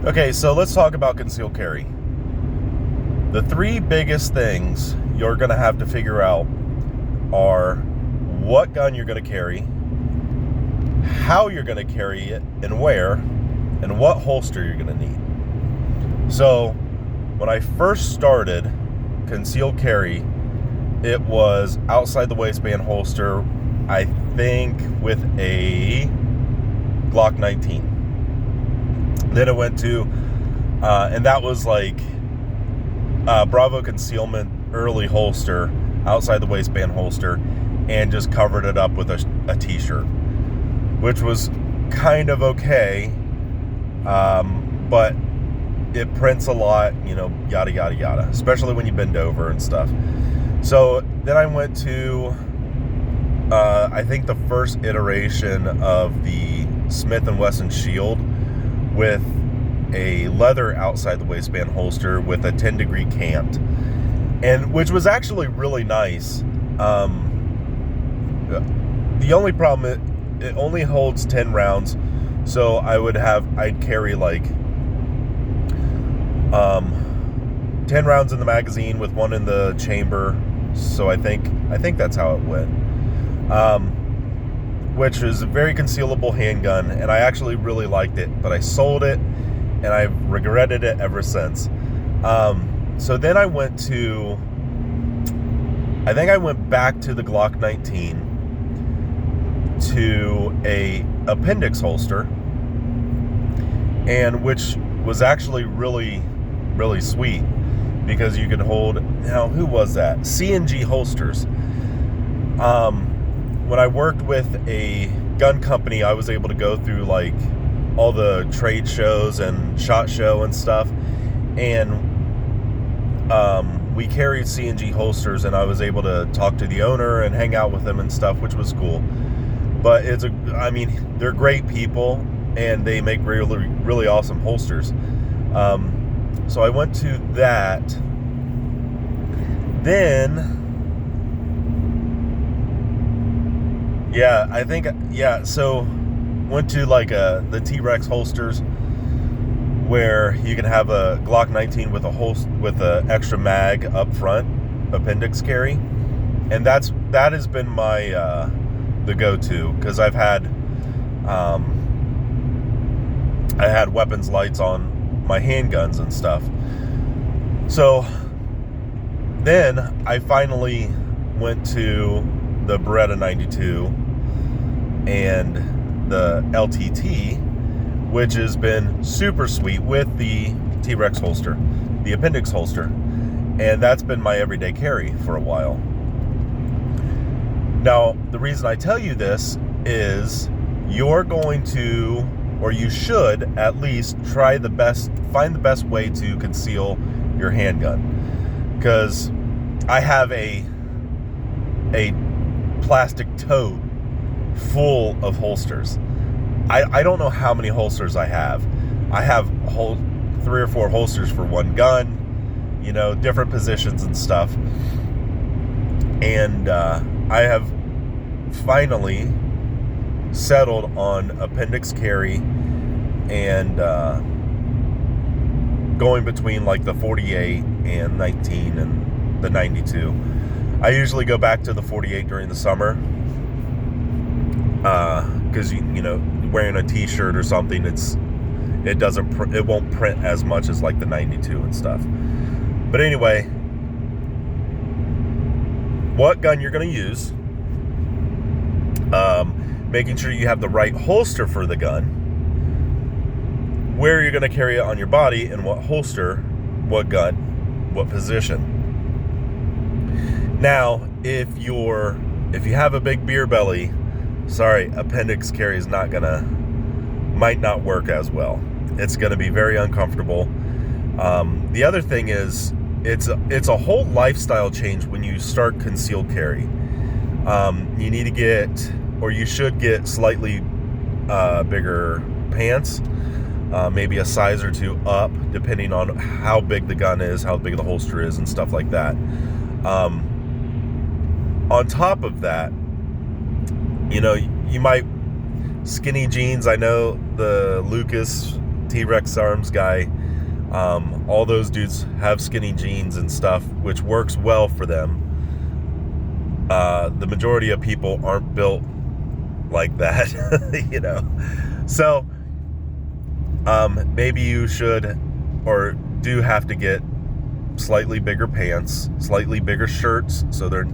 Okay, so let's talk about concealed carry. The three biggest things you're going to have to figure out are what gun you're going to carry, how you're going to carry it and where, and what holster you're going to need. So, when I first started concealed carry, it was outside the waistband holster, I think with a Glock 19. Then it went to, and that was like Bravo Concealment early holster, outside the waistband holster, and just covered it up with a t-shirt, which was kind of okay, but it prints a lot, yada, yada, yada, especially when you bend over and stuff. So then I went to, I think the first iteration of the Smith & Wesson Shield with a leather outside the waistband holster with a 10-degree cant, and which was actually really nice. The only problem, it only holds 10 rounds, so I'd carry like 10 rounds in the magazine with one in the chamber. So I think that's how it went. Which is a very concealable handgun, and I actually really liked it, but I sold it, and I've regretted it ever since. So then I went back to the Glock 19 to a appendix holster, and which was actually really, really sweet, because you could hold, now who was that? C&G Holsters. When I worked with a gun company, I was able to go through like all the trade shows and SHOT Show and stuff, and we carried C&G holsters, and I was able to talk to the owner and hang out with them and stuff, which was cool. But they're great people, and they make really, really awesome holsters. So I went to that. Then, so went to like the T-Rex holsters, where you can have a Glock 19 with a extra mag up front, appendix carry, and that has been my the go-to, because I had weapons lights on my handguns and stuff. So then I finally went to the Beretta 92 and the LTT, which has been super sweet, with the T-Rex holster, the appendix holster, and that's been my everyday carry for a while. Now, the reason I tell you this is you're going to, or you should at least find the best way to conceal your handgun, because I have a plastic tote full of holsters. I don't know how many holsters I have. I have 3 or 4 holsters for one gun, different positions and stuff. And I have finally settled on appendix carry, and going between like the 48 and 19 and the 92. I usually go back to the 48 during the summer, because wearing a t-shirt or something, it won't print as much as like the 92 and stuff. But anyway, what gun you're going to use, making sure you have the right holster for the gun, where you're going to carry it on your body, and what holster, what gun, what position. Now, if you have a big beer belly, sorry, appendix carry might not work as well. It's going to be very uncomfortable. The other thing is, it's a whole lifestyle change when you start concealed carry. You need to get, or you should get, slightly bigger pants, maybe a size or 2 up, depending on how big the gun is, how big the holster is, and stuff like that. On top of that, you might, skinny jeans. I know the Lucas T-Rex Arms guy. All those dudes have skinny jeans and stuff, which works well for them. The majority of people aren't built like that, you know. So maybe you should or do have to get slightly bigger pants, slightly bigger shirts, so they're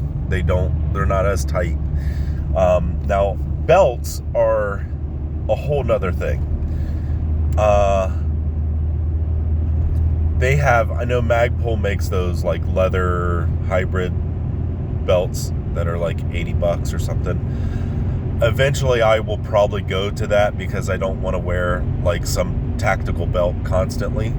not as tight. Now belts are a whole nother thing. I know Magpul makes those like leather hybrid belts that are like $80 or something. Eventually I will probably go to that because I don't want to wear like some tactical belt constantly.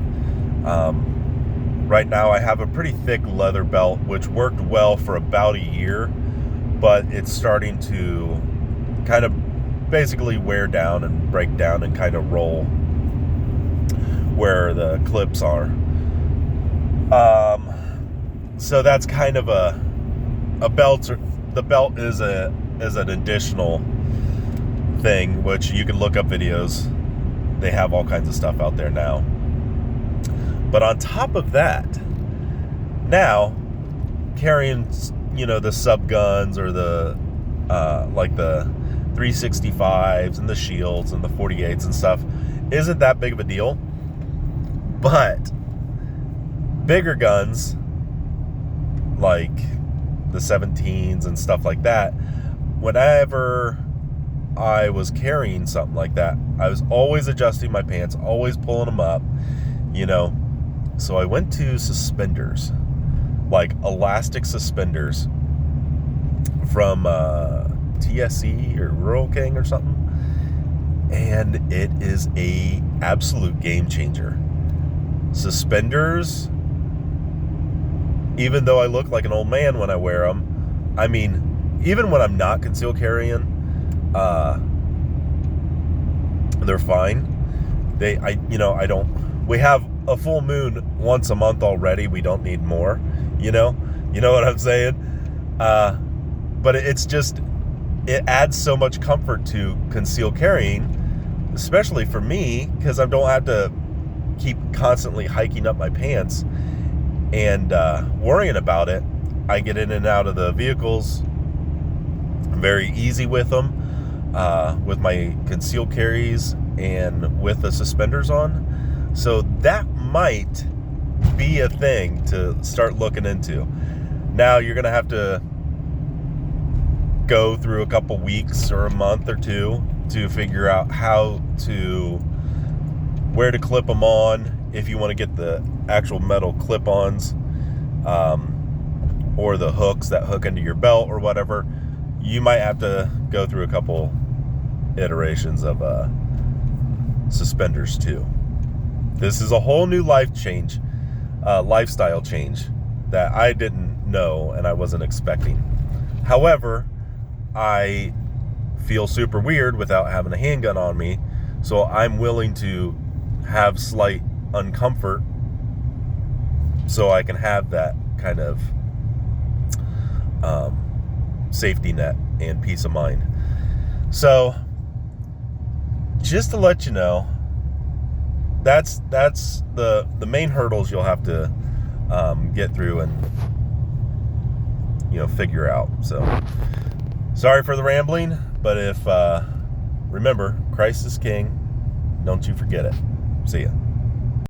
Right now I have a pretty thick leather belt which worked well for about a year, but it's starting to kind of basically wear down and break down and kind of roll where the clips are. So that's kind of a belt. The belt is an additional thing, which you can look up videos. They have all kinds of stuff out there now. But on top of that, now carrying, you know, the sub guns or the like the 365s and the shields and the 48s and stuff isn't that big of a deal. But bigger guns like the 17s and stuff like that, whenever I was carrying something like that, I was always adjusting my pants, always pulling them up, you know. So I went to suspenders, like elastic suspenders from TSC or Rural King or something, and it is a absolute game changer. Suspenders, even though I look like an old man when I wear them, I mean, even when I'm not concealed carrying, they're fine. We have a full moon once a month already. We don't need more, you know what I'm saying? But it adds so much comfort to concealed carrying, especially for me, because I don't have to keep constantly hiking up my pants and worrying about it. I get in and out of the vehicles very easy with them, with my concealed carries and with the suspenders on. So that might be a thing to start looking into. Now you're gonna have to go through a couple weeks or a month or two to figure out where to clip them on, if you want to get the actual metal clip-ons, or the hooks that hook into your belt or whatever. You might have to go through a couple iterations of suspenders too. This is a whole new lifestyle change that I didn't know and I wasn't expecting. However, I feel super weird without having a handgun on me, so I'm willing to have slight uncomfort so I can have that kind of safety net and peace of mind. So just to let you know, that's the main hurdles you'll have to get through and figure out. So sorry for the rambling, but remember, Christ is King. Don't you forget it. See ya.